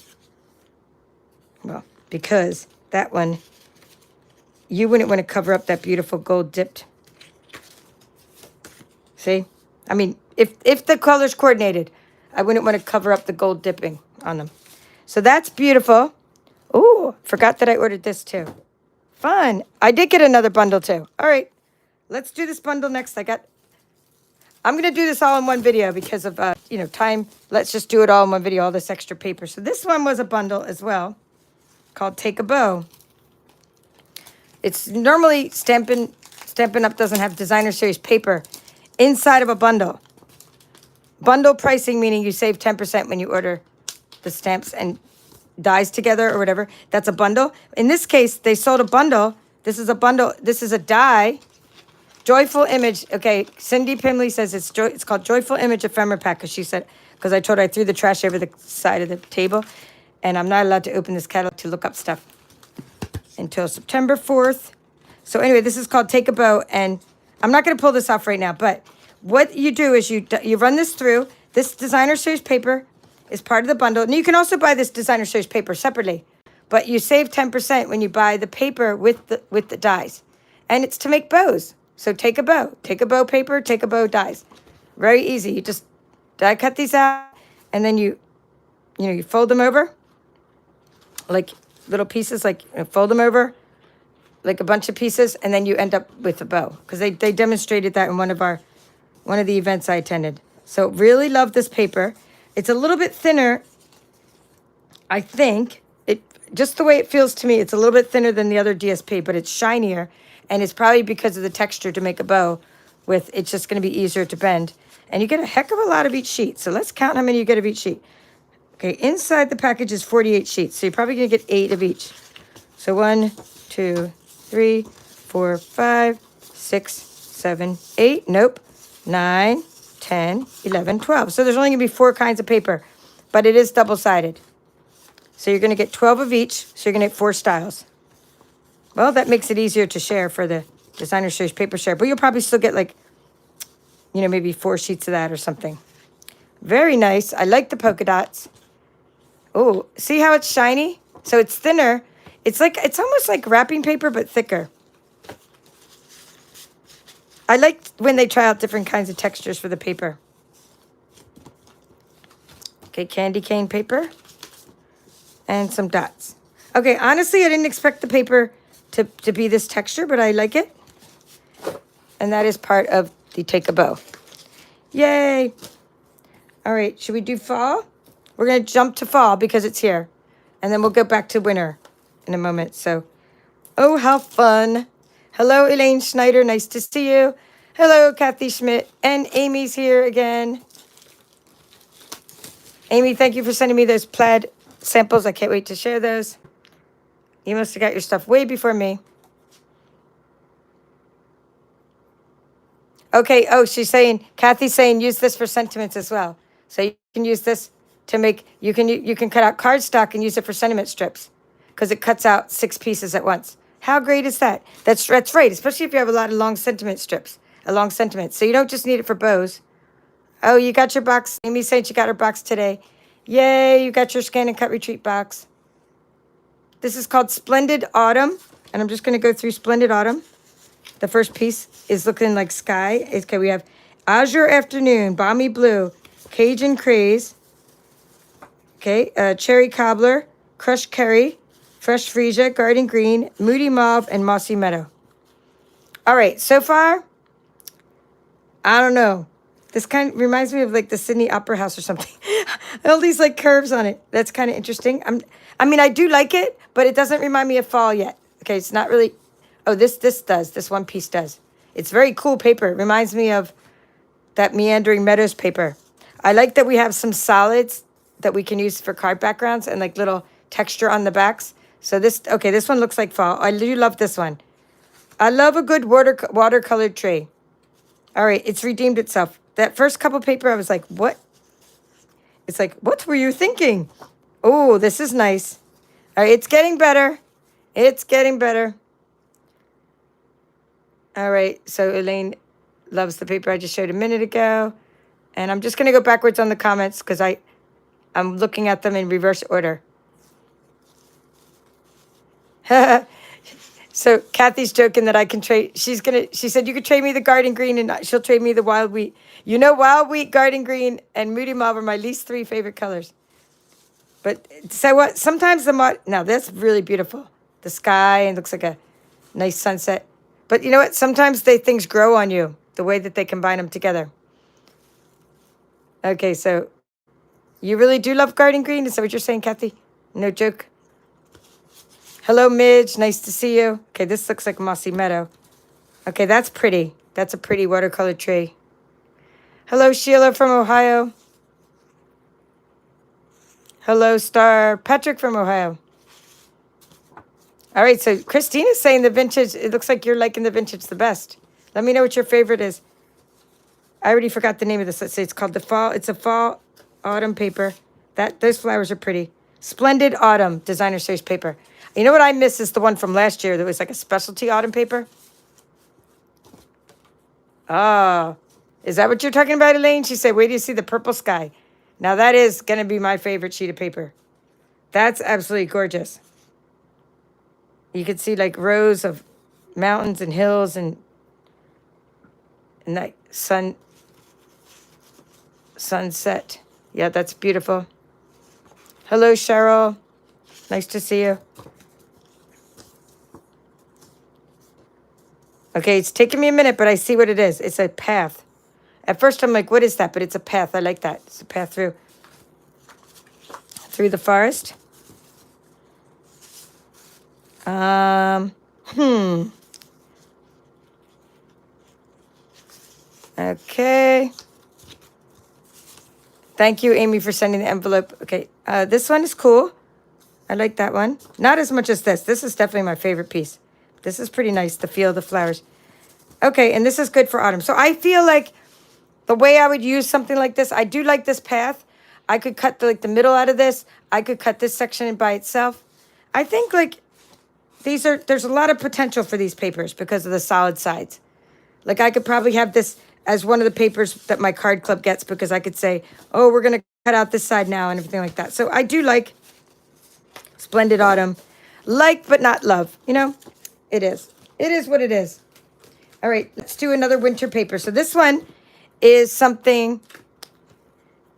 Well, because that one, you wouldn't want to cover up that beautiful gold dipped. See? I mean, if the color's coordinated, I wouldn't want to cover up the gold dipping on them. So that's beautiful. Ooh, forgot that I ordered this too. Fun. I did get another bundle too. All right. Let's do this bundle next. I'm going to do this all in one video because of, time. Let's just do it all in one video, all this extra paper. So this one was a bundle as well called Take a Bow. It's normally Stampin' Up! Doesn't have designer series paper inside of a bundle. Bundle pricing, meaning you save 10% when you order the stamps and dies together or whatever. That's a bundle. In this case, they sold a bundle. This is a bundle. This is a die. Joyful Image. Okay, Cindy Pimley says it's called Joyful Image Ephemera Pack because I told her I threw the trash over the side of the table, and I'm not allowed to open this catalog to look up stuff until September 4th. So anyway, this is called Take a Bow, and I'm not going to pull this off right now, but what you do is you run this through. This designer series paper is part of the bundle, and you can also buy this designer series paper separately, but you save 10% when you buy the paper with the dies, and it's to make bows. So take a bow paper, take a bow dies. Very easy. You just die cut these out, and then you fold them over like little pieces, like fold them over like a bunch of pieces, and then you end up with a bow because they demonstrated that in one of the events I attended. So really love this paper. It's a little bit thinner, I think. Just the way it feels to me, it's a little bit thinner than the other DSP, but it's shinier. And it's probably because of the texture to make a bow with. It's just going to be easier to bend. And you get a heck of a lot of each sheet. So let's count how many you get of each sheet. Okay, inside the package is 48 sheets. So you're probably going to get 8 of each. So 1, 2, 3, 4, 5, 6, 7, 8. Nope. 9, 10, 11, 12. So there's only going to be 4 kinds of paper. But it is double-sided. So you're going to get 12 of each. So you're going to get 4 styles. Well, that makes it easier to share for the designer series paper share. But you'll probably still get maybe 4 sheets of that or something. Very nice. I like the polka dots. Oh, see how it's shiny? So it's thinner. It's almost like wrapping paper, but thicker. I like when they try out different kinds of textures for the paper. Okay, candy cane paper. And some dots. Okay, honestly, I didn't expect the paper to be this texture, but I like it. And that is part of the Take a Bow. Yay! All right, should we do fall? We're going to jump to fall because it's here. And then we'll go back to winter in a moment. So, oh, how fun. Hello, Elaine Schneider. Nice to see you. Hello, Kathy Schmidt. And Amy's here again. Amy, thank you for sending me those plaid samples. I can't wait to share those. You must have got your stuff way before me. Okay. Oh, she's saying, Kathy's saying, use this for sentiments as well. So you can use this to make, you can cut out cardstock and use it for sentiment strips because it cuts out 6 pieces at once. How great is that? That's right, especially if you have a lot of long sentiment strips, a long sentiment. So you don't just need it for bows. Oh, you got your box. Amy saying she got her box today. Yay, you got your scan and cut retreat box. This is called Splendid Autumn. And I'm just going to go through Splendid Autumn. The first piece is looking like sky. Okay, we have Azure Afternoon, Balmy Blue, Cajun Craze, okay, Cherry Cobbler, Crushed Curry, Fresh Freesia, Garden Green, Moody Mauve, and Mossy Meadow. All right, so far, I don't know. This kind of reminds me of like the Sydney Opera House or something. All these like curves on it. That's kind of interesting. I mean, I do like it, but it doesn't remind me of fall yet. Okay, it's not really. Oh, this does. This one piece does. It's very cool paper. It reminds me of that Meandering Meadows paper. I like that we have some solids that we can use for card backgrounds and like little texture on the backs. So this one looks like fall. I do love this one. I love a good watercolored tree. All right, it's redeemed itself. That first couple paper, I was like, what? It's like, what were you thinking? Oh, this is nice. All right, it's getting better. It's getting better. All right, so Elaine loves the paper I just showed a minute ago. And I'm just going to go backwards on the comments because I'm looking at them in reverse order. So Kathy's joking that I can trade. She said, you could trade me the garden green and she'll trade me the wild wheat. You know, wild wheat, garden green, and moody mauve are my least 3 favorite colors. But so what? Sometimes now that's really beautiful. The sky and looks like a nice sunset. But you know what? Sometimes things grow on you, the way that they combine them together. Okay, so you really do love garden green? Is that what you're saying, Kathy? No joke. Hello, Midge. Nice to see you. Okay, this looks like Mossy Meadow. Okay, that's pretty. That's a pretty watercolor tree. Hello, Sheila from Ohio. Hello, Star Patrick from Ohio. All right, so Christina's saying the vintage, it looks like you're liking the vintage the best. Let me know what your favorite is. I already forgot the name of this. Let's say it's called the fall. It's a fall autumn paper. Those flowers are pretty. Splendid Autumn designer series paper. You know what I miss is the one from last year that was like a specialty autumn paper. Oh, is that what you're talking about, Elaine? She said, wait till you see the purple sky. Now that is going to be my favorite sheet of paper. That's absolutely gorgeous. You could see like rows of mountains and hills and night sunset. Yeah, that's beautiful. Hello, Cheryl. Nice to see you. Okay, it's taking me a minute, but I see what it is. It's a path. At first, I'm like, what is that? But it's a path. I like that. It's a path through the forest. Okay. Thank you, Amy, for sending the envelope. Okay, this one is cool. I like that one. Not as much as this. This is definitely my favorite piece. This is pretty nice, the feel of the flowers. Okay, and this is good for autumn. So I feel like the way I would use something like this, I do like this path. I could cut the middle out of this. I could cut this section by itself. I think like there's a lot of potential for these papers because of the solid sides. Like I could probably have this as one of the papers that my card club gets because I could say, oh, we're going to cut out this side now and everything like that. So I do like Splendid Autumn. Like, but not love. You know, it is. It is what it is. All right, let's do another winter paper. So this one is something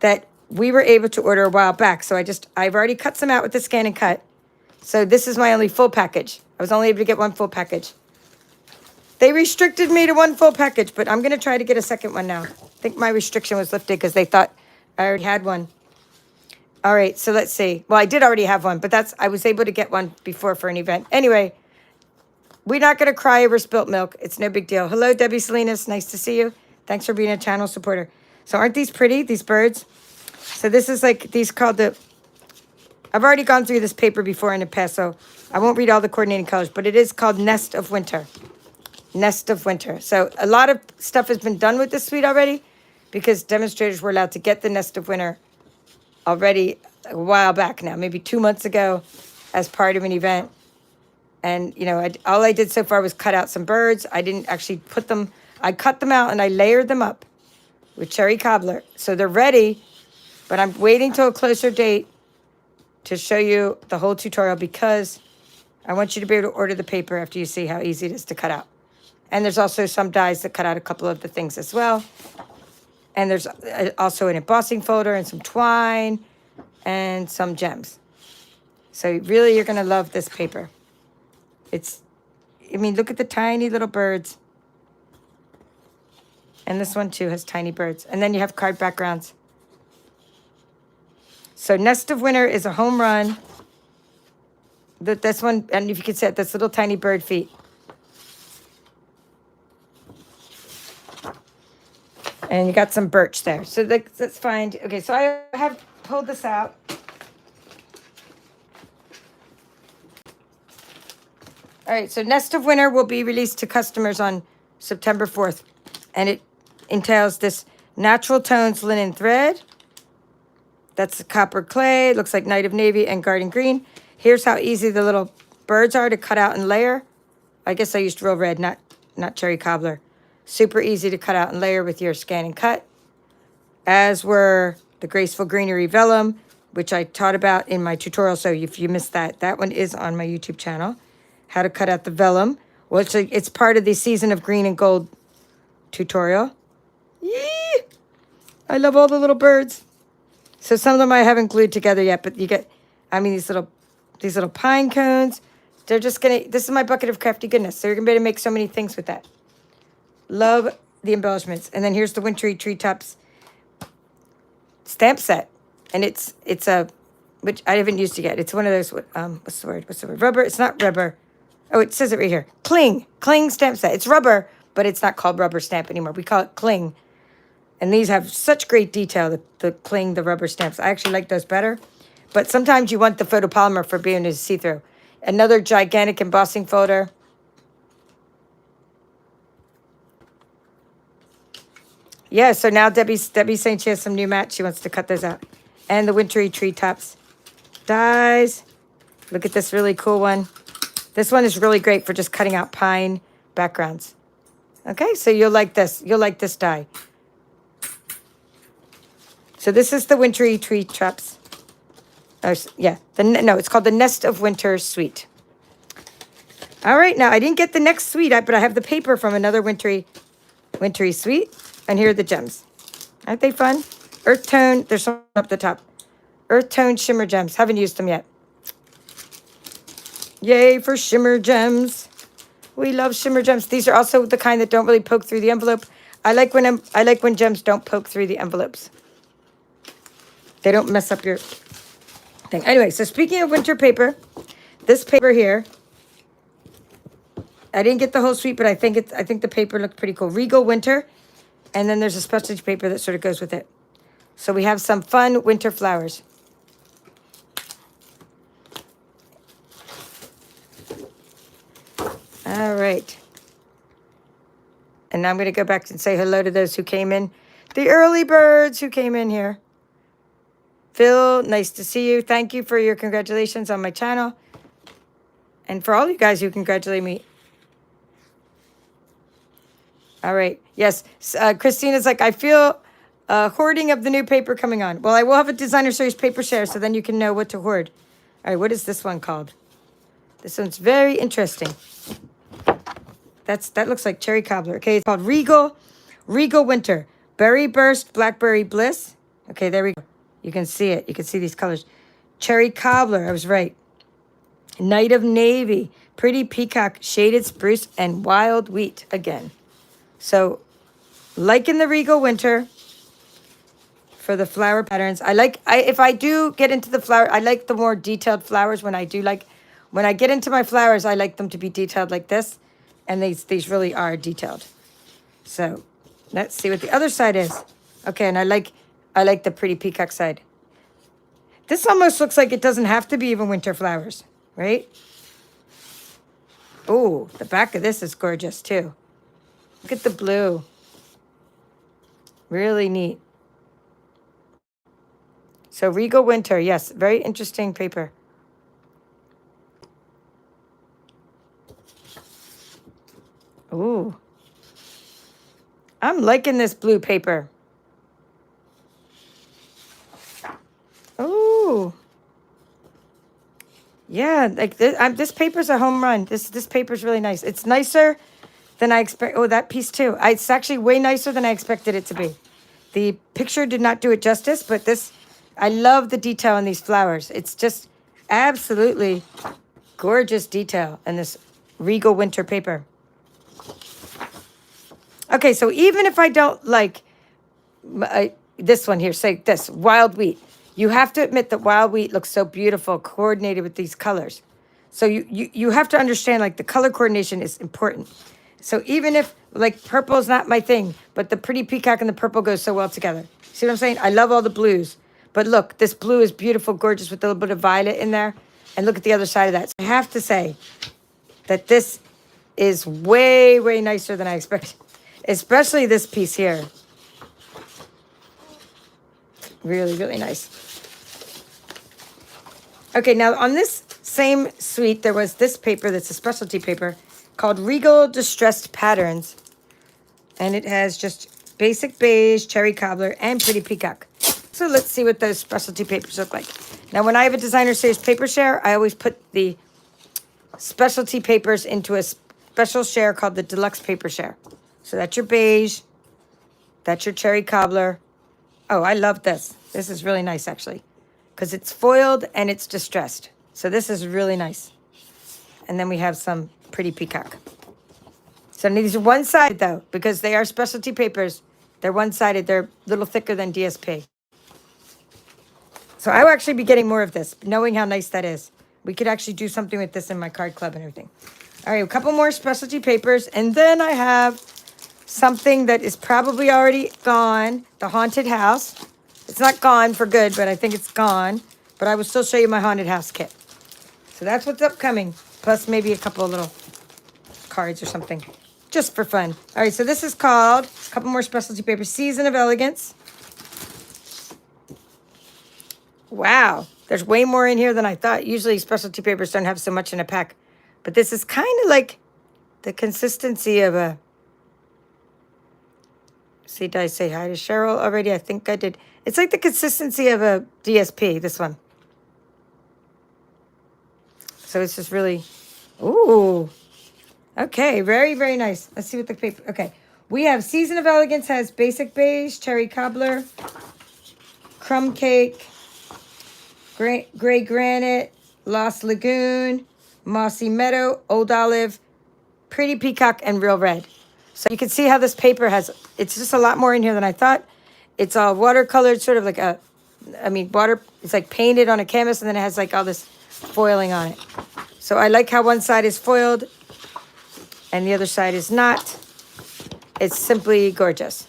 that we were able to order a while back. So I've already cut some out with the scan and cut. So this is my only full package. I was only able to get one full package. They restricted me to one full package, but I'm going to try to get a second one now. I think my restriction was lifted because they thought I already had one. All right, so let's see. Well, I did already have one, but I was able to get one before for an event. Anyway, we're not going to cry over spilt milk. It's no big deal. Hello, Debbie Salinas. Nice to see you. Thanks for being a channel supporter. So aren't these pretty, these birds? So this is like, I've already gone through this paper before in the past, so I won't read all the coordinating colors, but it is called Nest of Winter. Nest of Winter. So a lot of stuff has been done with this suite already because demonstrators were allowed to get the Nest of Winter already a while back now, maybe 2 months ago as part of an event. And, you know, all I did so far was cut out some birds. I didn't actually put them, I cut them out and I layered them up with cherry cobbler. So they're ready, but I'm waiting till a closer date to show you the whole tutorial because I want you to be able to order the paper after you see how easy it is to cut out. And there's also some dies that cut out a couple of the things as well. And there's also an embossing folder and some twine and some gems. So really, you're going to love this paper. I mean, look at the tiny little birds. And this one, too, has tiny birds. And then you have card backgrounds. So Nest of Winter is a home run. This one, and if you can see it, this little tiny bird feet. And you got some birch there. So let's find, okay, so I have pulled this out. All right, so Nest of Winter will be released to customers on September 4th. And it entails this natural tones linen thread. That's the copper clay. It looks like Night of Navy and Garden Green. Here's how easy the little birds are to cut out and layer. I guess I used real red, not cherry cobbler. Super easy to cut out and layer with your scan and cut. As were the Graceful Greenery Vellum, which I taught about in my tutorial. So if you missed that, that one is on my YouTube channel. How to cut out the vellum. Well, it's part of the Season of Green and Gold tutorial. Yee! I love all the little birds. So some of them I haven't glued together yet, but you get, I mean, these little pine cones. They're just gonna, this is my bucket of crafty goodness. So you're gonna be able to make so many things with that. Love the embellishments. And then here's the Wintry Treetops stamp set. And it's a, which I haven't used it yet. It's one of those, what's the word? Rubber, it's not rubber. Oh, it says it right here. Cling stamp set. It's rubber, but it's not called rubber stamp anymore. We call it cling. And these have such great detail, the cling, the rubber stamps. I actually like those better. But sometimes you want the photopolymer for being a see-through. Another gigantic embossing folder. Yeah, so now Debbie's saying she has some new mats. She wants to cut those out. And the Wintry Treetops dies. Look at this really cool one. This one is really great for just cutting out pine backgrounds. Okay, so you'll like this. You'll like this die. So this is the Wintry Treetops. Oh, yeah, no, it's called the Nest of Winter Suite. All right, now I didn't get the next suite, but I have the paper from another wintry suite. And here are the gems. Aren't they fun? Earth tone, there's some up the top. Earth tone shimmer gems. Haven't used them yet. Yay for shimmer gems. We love shimmer gems. These are also the kind that don't really poke through the envelope. I like when gems don't poke through the envelopes. They don't mess up your thing. Anyway, so speaking of winter paper, this paper here, I didn't get the whole suite, but I think the paper looked pretty cool. Regal Winter, and then there's a specialty paper that sort of goes with it. So we have some fun winter flowers. All right. And now I'm going to go back and say hello to those who came in. The early birds who came in here. Phil, nice to see you. Thank you for your congratulations on my channel. And for all you guys who congratulate me. All right. Yes. Christina's like, I feel hoarding of the new paper coming on. Well, I will have a designer series paper share, so then you can know what to hoard. All right. What is this one called? This one's very interesting. That looks like cherry cobbler. Okay. It's called Regal Winter. Berry Burst, Blackberry Bliss. Okay. There we go. You can see it. You can see these colors. Cherry cobbler. I was right. Night of Navy. Pretty Peacock, Shaded Spruce, and Wild Wheat again. So, like in the Regal Winter, for the flower patterns, if I do get into the flower, I like the more detailed flowers when I get into my flowers, I like them to be detailed like this. And these really are detailed. So, let's see what the other side is. Okay, and I like the Pretty Peacock side. This almost looks like it doesn't have to be even winter flowers, right? Oh, the back of this is gorgeous too. Look at the blue. Really neat. So Regal Winter, yes, very interesting paper. Ooh. I'm liking this blue paper. Ooh. Yeah, like this paper's a home run. This paper's really nice. It's nicer than I expect. Oh, that piece too. It's actually way nicer than I expected it to be. The picture did not do it justice, but this, I love the detail in these flowers. It's just absolutely gorgeous detail in this Regal Winter paper. Okay, so even if I don't like this one here, say this, wild wheat, you have to admit that wild wheat looks so beautiful, coordinated with these colors. So you have to understand, like, the color coordination is important. So even if, like, purple is not my thing, but the pretty peacock and the purple goes so well together. See what I'm saying? I love all the blues. But look, this blue is beautiful, gorgeous, with a little bit of violet in there. And look at the other side of that. So I have to say that this is way, way nicer than I expected. Especially this piece here. Really, really nice. Okay, now on this same suite, there was this paper that's a specialty paper called Regal Distressed Patterns. And it has just basic beige, cherry cobbler, and pretty peacock. So let's see what those specialty papers look like. Now, when I have a designer series paper share, I always put the specialty papers into a special share called the deluxe paper share. So that's your beige. That's your cherry cobbler. Oh, I love this. This is really nice, actually, because it's foiled and it's distressed. So this is really nice. And then we have some pretty peacock. So these are one-sided, though, because they are specialty papers. They're one-sided. They're a little thicker than DSP. So I will actually be getting more of this, knowing how nice that is. We could actually do something with this in my card club and everything. All right, a couple more specialty papers. And then I have something that is probably already gone, the haunted house. It's not gone for good, but I think it's gone. But I will still show you my haunted house kit. So that's what's upcoming, plus maybe a couple of little cards or something, just for fun. All right, so this is called, a couple more specialty papers, Season of Elegance. Wow, there's way more in here than I thought. Usually specialty papers don't have so much in a pack. But this is kind of like the consistency of a... See, did I say hi to Cheryl already? I think I did. It's like the consistency of a DSP, this one. So it's just really... Ooh. Okay, very, very nice. Let's see what the paper... Okay, we have Season of Elegance has basic beige, cherry cobbler, crumb cake, gray granite, Lost Lagoon, mossy meadow, old olive, pretty peacock, and real red. So you can see how this paper has, it's just a lot more in here than I thought. It's all watercolored, sort of like a, it's like painted on a canvas, and then it has like all this foiling on it. So I like how one side is foiled and the other side is not. It's simply gorgeous.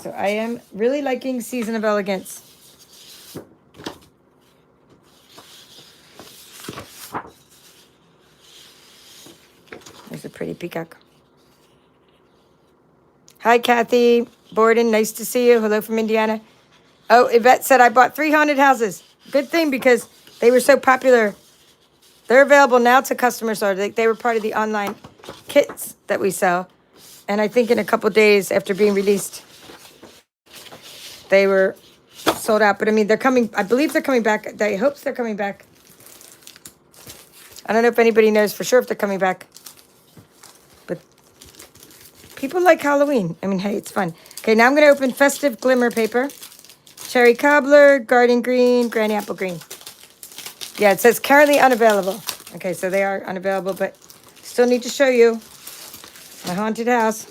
So I am really liking Season of Elegance. There's a pretty peacock. Hi, Kathy Borden. Nice to see you. Hello from Indiana. Oh, Yvette said, I bought 3 haunted houses. Good thing, because they were so popular. They're available now to customers. Or they were part of the online kits that we sell. And I think in a couple days after being released, they were sold out. But I mean, they're coming. I believe they're coming back. I hope they're coming back. I don't know if anybody knows for sure if they're coming back. But people like Halloween. I mean, hey, it's fun. Okay, now I'm going to open Festive Glimmer paper. Cherry cobbler, garden green, granny apple green. Yeah, it says currently unavailable. Okay, so they are unavailable, but still need to show you my haunted house.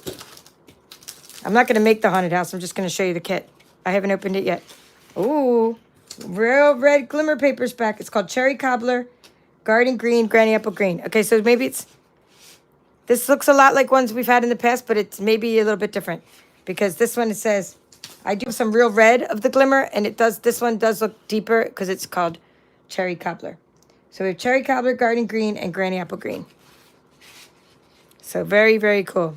I'm not going to make the haunted house. I'm just going to show you the kit. I haven't opened it yet. Ooh, real red glimmer paper's back. It's called Cherry Cobbler, Garden Green, Granny Apple Green. Okay, so maybe it's... This looks a lot like ones we've had in the past, but it's maybe a little bit different. Because this one, it says... I do some real red of the glimmer, and it does. This one does look deeper because it's called Cherry Cobbler. So we have Cherry Cobbler, Garden Green, and Granny Apple Green. So very, very cool.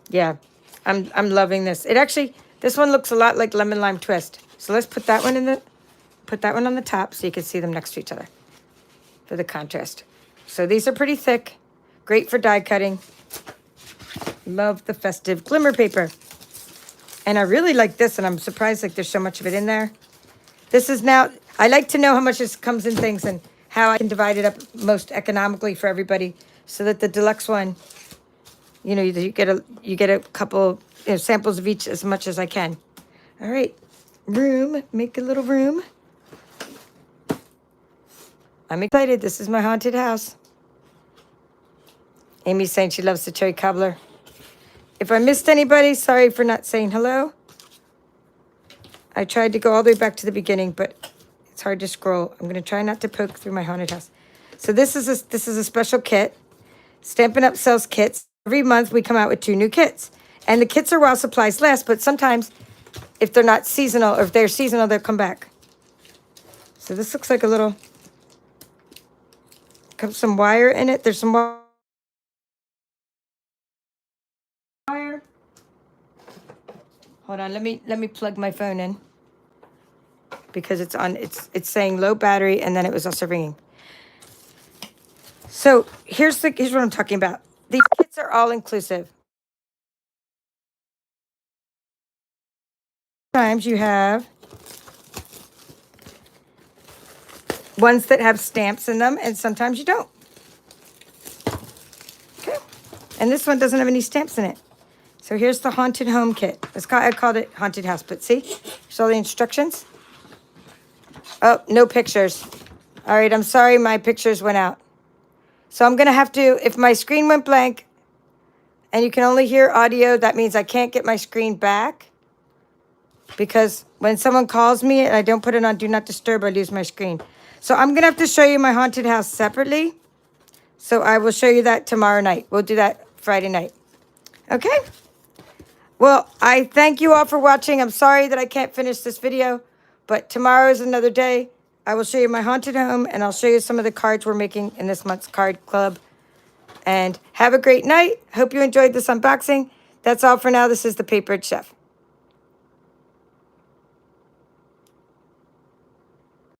Yeah, I'm loving this. It actually, this one looks a lot like Lemon Lime Twist. So let's put that one put that one on the top so you can see them next to each other for the contrast. So these are pretty thick, great for die cutting. Love the Festive glimmer paper. And I really like this, and I'm surprised like there's so much of it in there. This is now, I like to know how much this comes in things and how I can divide it up most economically for everybody so that the deluxe one, you know, you get a couple, you know, samples of each as much as I can. All right, room, make a little room. I'm excited. This is my haunted house. Amy's saying she loves the cherry cobbler. If I missed anybody, sorry for not saying hello. I tried to go all the way back to the beginning, but it's hard to scroll. I'm going to try not to poke through my haunted house. So this is a special kit. Stampin' Up! Sells kits. Every month we come out with 2 new kits. And the kits are while supplies last, but sometimes if they're not seasonal, or if they're seasonal, they'll come back. So this looks like a little, comes some wire in it. There's some wire. Hold on, let me plug my phone in because it's on, it's saying low battery, and then it was also ringing. So here's what I'm talking about. These kits are all inclusive. Sometimes you have ones that have stamps in them, and sometimes you don't. Okay. And this one doesn't have any stamps in it. So here's the Haunted Home Kit. I called it Haunted House, but see? Here's all the instructions. Oh, no pictures. All right, I'm sorry, my pictures went out. So I'm going to have to, if my screen went blank and you can only hear audio, that means I can't get my screen back. Because when someone calls me and I don't put it on Do Not Disturb, I lose my screen. So I'm going to have to show you my haunted house separately. So I will show you that tomorrow night. We'll do that Friday night. Okay? Well, I thank you all for watching. I'm sorry that I can't finish this video, but tomorrow is another day. I will show you my haunted home, and I'll show you some of the cards we're making in this month's card club. And have a great night. Hope you enjoyed this unboxing. That's all for now. This is the Papered Chef.